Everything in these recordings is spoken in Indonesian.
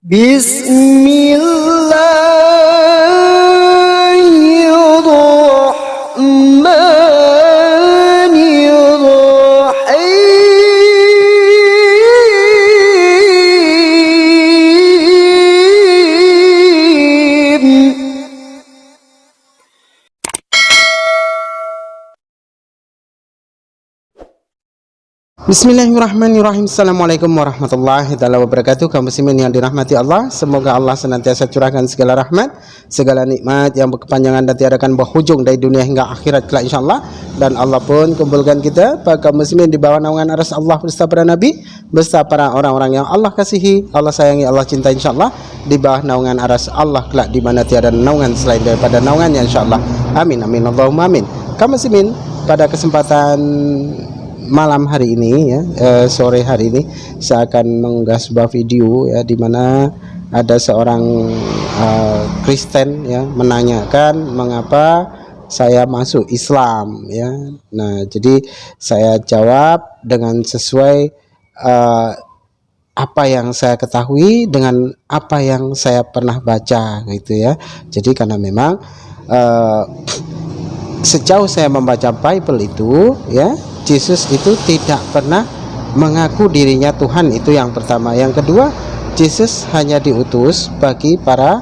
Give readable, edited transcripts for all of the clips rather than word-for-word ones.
Bismillahirrahmanirrahim. Bismillahirrahmanirrahim. Assalamualaikum warahmatullahi wabarakatuh. Kaum muslimin yang dirahmati Allah, semoga Allah senantiasa curahkan segala rahmat, segala nikmat yang berkepanjangan dan tiada akan berhujung dari dunia hingga akhirat kelak insyaallah. Dan Allah pun kumpulkan kita para kaum muslimin di bawah naungan aras Allah beserta para nabi, beserta para orang-orang yang Allah kasihi, Allah sayangi, Allah cinta insyaallah, di bawah naungan aras Allah kelak di mana tiada naungan selain daripada naungannya insyaallah. Amin amin Allahumma amin. Kaum muslimin, pada kesempatan malam hari ini sore hari ini saya akan mengunggah sebuah video di mana ada seorang Kristen menanyakan mengapa saya masuk Islam Nah, jadi saya jawab dengan sesuai apa yang saya ketahui dengan apa yang saya pernah baca gitu ya. Jadi karena memang sejauh saya membaca Bible itu Yesus itu tidak pernah mengaku dirinya Tuhan, itu yang pertama. Yang kedua, Yesus hanya diutus bagi para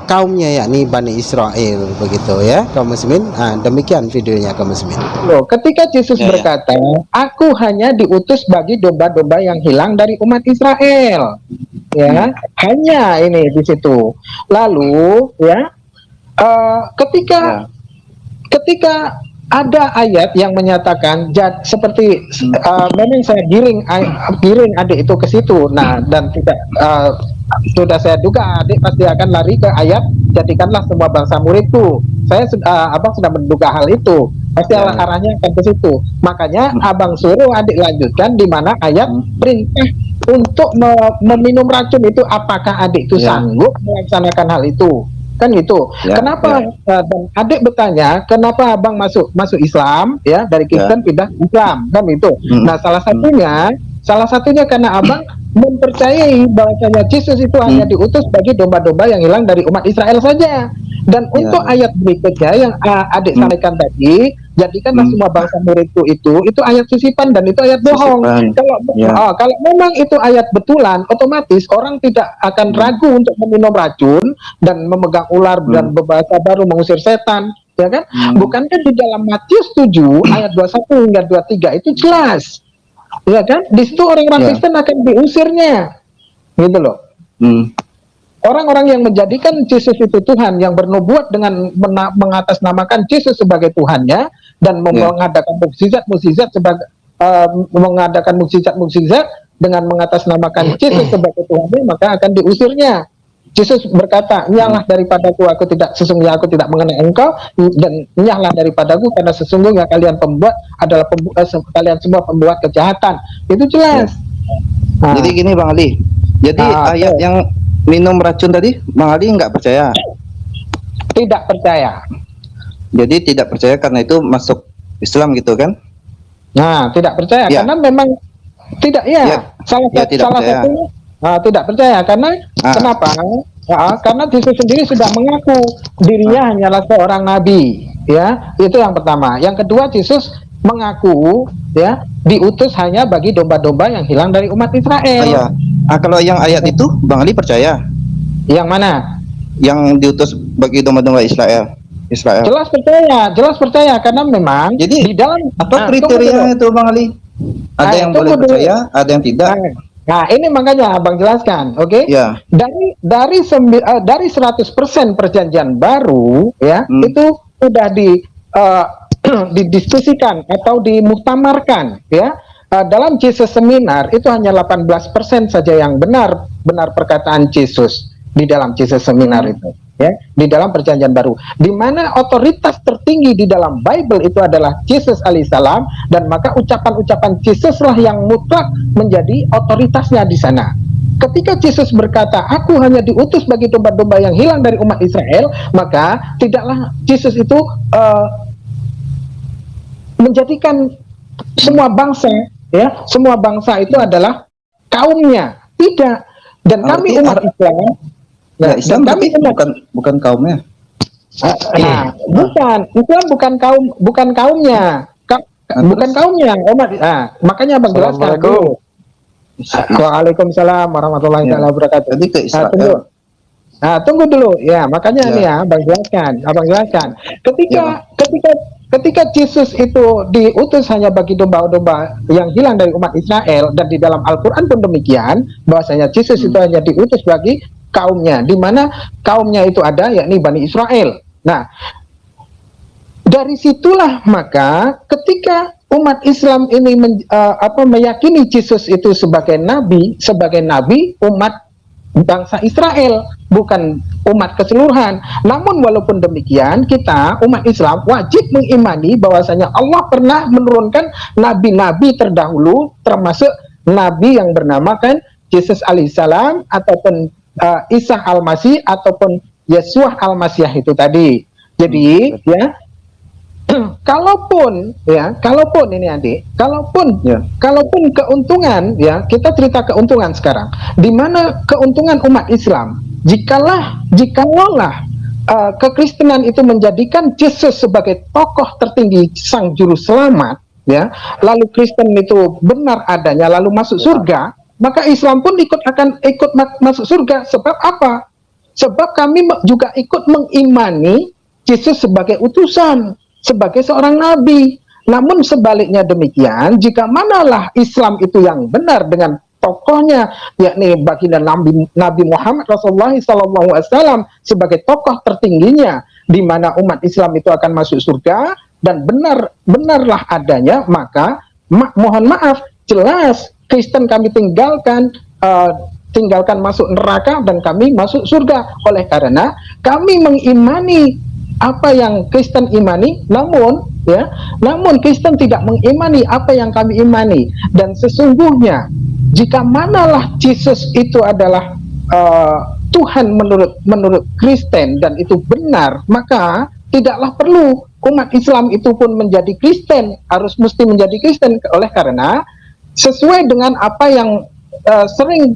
kaumnya, yakni Bani Israel, begitu ya kaum muslimin. Demikian videonya kaum muslimin. Loh, ketika Yesus berkata, aku hanya diutus bagi domba-domba yang hilang dari umat Israel, hanya ini di situ. Lalu ketika ada ayat yang menyatakan seperti memang saya giring adik itu ke situ. Nah, dan tidak sudah saya duga adik pasti akan lari ke ayat jadikanlah semua bangsa muridku. Abang sudah menduga hal itu. Pasti arahnya akan ke situ. Makanya abang suruh adik lanjutkan di mana ayat perintah untuk meminum racun itu, apakah adik itu sanggup melaksanakan hal itu? Kan gitu. Kenapa dan adik bertanya kenapa abang masuk Islam dari Kristen pindah Islam, kan itu. Nah, salah satunya karena abang mempercayai bahwasanya Yesus itu hanya diutus bagi domba-domba yang hilang dari umat Israel saja. Dan untuk ayat berikutnya yang adik sampaikan tadi, jadikanlah semua bangsa muridku, itu ayat sisipan dan itu ayat bohong. Kalau memang itu ayat betulan, otomatis orang tidak akan ragu untuk meminum racun dan memegang ular dan berbahasa baru mengusir setan, ya kan? Bukankah di dalam Matius 7 ayat 21 hingga 23 itu jelas, ya kan? Di situ orang-orang Kristen akan diusirnya, gitu loh. Orang-orang yang menjadikan Yesus itu Tuhan, yang bernubuat dengan mengatasnamakan Yesus sebagai Tuhannya dan mengadakan mukjizat sebagai mengadakan mukjizat dengan mengatasnamakan Yesus sebagai Tuhannya, maka akan diusirnya. Yesus berkata, nyahlah daripadaku, sesungguhnya aku tidak mengenal engkau, dan nyahlah daripadaku karena sesungguhnya kalian kalian semua pembuat kejahatan. Itu jelas. Jadi gini Bang Ali, jadi ayat yang minum racun tadi Bang Ali nggak percaya? Tidak percaya. Jadi tidak percaya karena itu masuk Islam gitu kan? Nah, tidak percaya karena memang tidak salah satunya tidak percaya karena kenapa? Karena Yesus sendiri sudah mengaku dirinya hanyalah seorang nabi, itu yang pertama. Yang kedua, Yesus mengaku diutus hanya bagi domba-domba yang hilang dari umat Israel. Kalau yang ayat itu Bang Ali percaya? Yang mana? Yang diutus bagi domba-domba Israel. Jelas percaya karena memang jadi di dalam apa kriteria itu Bang Ali? Ada yang boleh percaya, ada yang tidak. Nah, ini makanya Abang jelaskan, oke? Dari 100% perjanjian baru itu sudah didiskusikan atau dimuktamarkan dalam Jesus Seminar itu hanya 18% saja yang benar perkataan Yesus di dalam Jesus Seminar itu di dalam perjanjian baru, di mana otoritas tertinggi di dalam Bible itu adalah Yesus alaihissalam, dan maka ucapan-ucapan Yesus lah yang mutlak menjadi otoritasnya di sana. Ketika Yesus berkata, aku hanya diutus bagi domba-domba yang hilang dari umat Israel, maka tidaklah Yesus itu menjadikan semua bangsa semua bangsa itu adalah kaumnya. Tidak. Dan kami Berarti umat Islam, Ya, Islam dan kami berarti bukan kaumnya. bukan Islam, bukan kaumnya, bukan kaumnya umat. Makanya Abang jelaskan dulu. Waalaikumsalam warahmatullahi Ya. wabarakatuh. Jadi ke Israel. Tunggu. Tunggu dulu ya, makanya Ya. nih ya, Abang jelaskan. Ya, Ketika Yesus itu diutus hanya bagi domba-domba yang hilang dari umat Israel, dan di dalam Al-Quran pun demikian, bahwasanya Yesus itu hanya diutus bagi kaumnya, di mana kaumnya itu ada yakni Bani Israel. Nah, dari situlah maka ketika umat Islam ini meyakini Yesus itu sebagai nabi umat bangsa Israel, bukan umat keseluruhan. Namun walaupun demikian, kita umat Islam wajib mengimani bahwasanya Allah pernah menurunkan nabi-nabi terdahulu, termasuk nabi yang bernamakan Yesus alaihissalam, ataupun Isa al-Masih, ataupun Yesus al-Masih itu tadi. Jadi ya, kalaupun ini adik, kalaupun keuntungan, ya, kita cerita keuntungan sekarang, di mana keuntungan umat Islam, jikalau kekristenan itu menjadikan Yesus sebagai tokoh tertinggi, sang juru selamat, ya, lalu Kristen itu benar adanya lalu masuk surga, maka Islam pun akan ikut masuk surga. Sebab apa? Sebab kami juga ikut mengimani Yesus sebagai utusan, sebagai seorang nabi. Namun sebaliknya demikian, jika manalah Islam itu yang benar dengan tokohnya, yakni baginda Nabi Muhammad Rasulullah SAW sebagai tokoh tertingginya, di mana umat Islam itu akan masuk surga dan benarlah adanya, maka mohon maaf, jelas Kristen kami tinggalkan masuk neraka dan kami masuk surga. Oleh karena kami mengimani apa yang Kristen imani, namun Kristen tidak mengimani apa yang kami imani. Dan sesungguhnya jika manalah Yesus itu adalah Tuhan menurut Kristen dan itu benar, maka tidaklah perlu umat Islam itu pun menjadi Kristen, mesti menjadi Kristen. Oleh karena sesuai dengan apa yang sering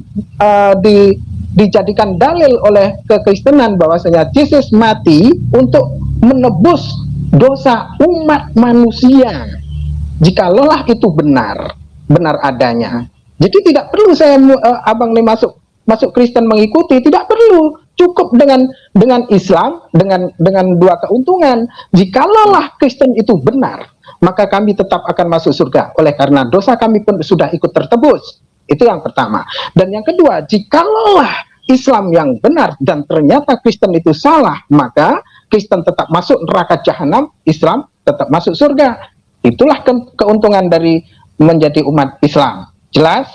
dijadikan dalil oleh kekristenan, bahwasanya Yesus mati untuk menebus dosa umat manusia. Jikalau itu benar adanya, jadi tidak perlu saya abang nih masuk Kristen mengikuti, tidak perlu, cukup dengan Islam, dengan dua keuntungan. Jikalau Kristen itu benar, maka kami tetap akan masuk surga, oleh karena dosa kami pun sudah ikut tertebus. Itu yang pertama. Dan yang kedua, jikalau Islam yang benar dan ternyata Kristen itu salah, maka Kristen tetap masuk neraka jahanam, Islam tetap masuk surga. Itulah keuntungan dari menjadi umat Islam. Jelas?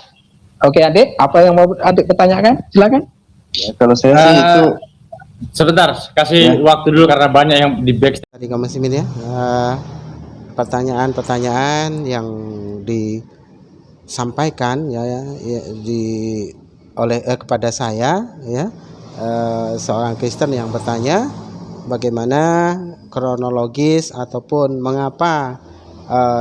Oke adik, apa yang mau adik pertanyakan? Silakan. Ya, kalau saya sih itu sebentar, kasih waktu dulu karena banyak yang di back. Tadi kamu simin ya, pertanyaan-pertanyaan yang disampaikan kepada saya, ya, seorang Kristen yang bertanya bagaimana kronologis ataupun mengapa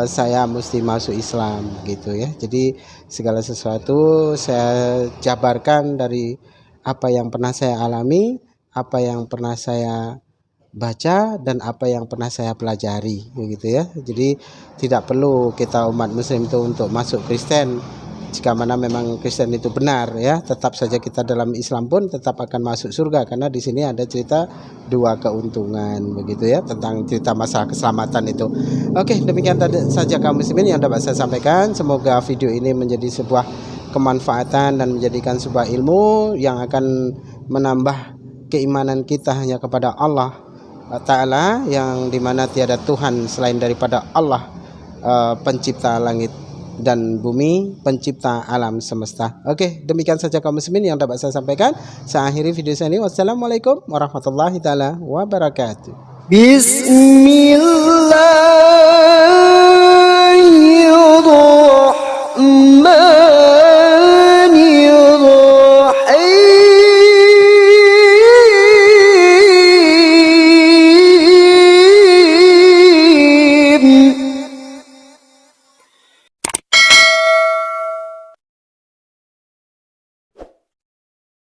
saya mesti masuk Islam gitu ya. Jadi segala sesuatu saya jabarkan dari apa yang pernah saya alami, apa yang pernah saya baca, dan apa yang pernah saya pelajari begitu ya. Jadi tidak perlu kita umat muslim itu untuk masuk Kristen. Jika mana memang Kristen itu benar, ya, tetap saja kita dalam Islam pun tetap akan masuk surga, karena di sini ada cerita dua keuntungan begitu ya, tentang cerita masalah keselamatan itu. Oke, demikian saja kaum muslimin yang dapat saya sampaikan. Semoga video ini menjadi sebuah kemanfaatan dan menjadikan sebuah ilmu yang akan menambah keimanan kita hanya kepada Allah Ta'ala, yang dimana tiada Tuhan selain daripada Allah, pencipta langit dan bumi, pencipta alam semesta. Oke, demikian saja kaum muslimin yang dapat saya sampaikan. Saya akhiri video saya ini. Wassalamualaikum warahmatullahi taala wabarakatuh. Bismillah.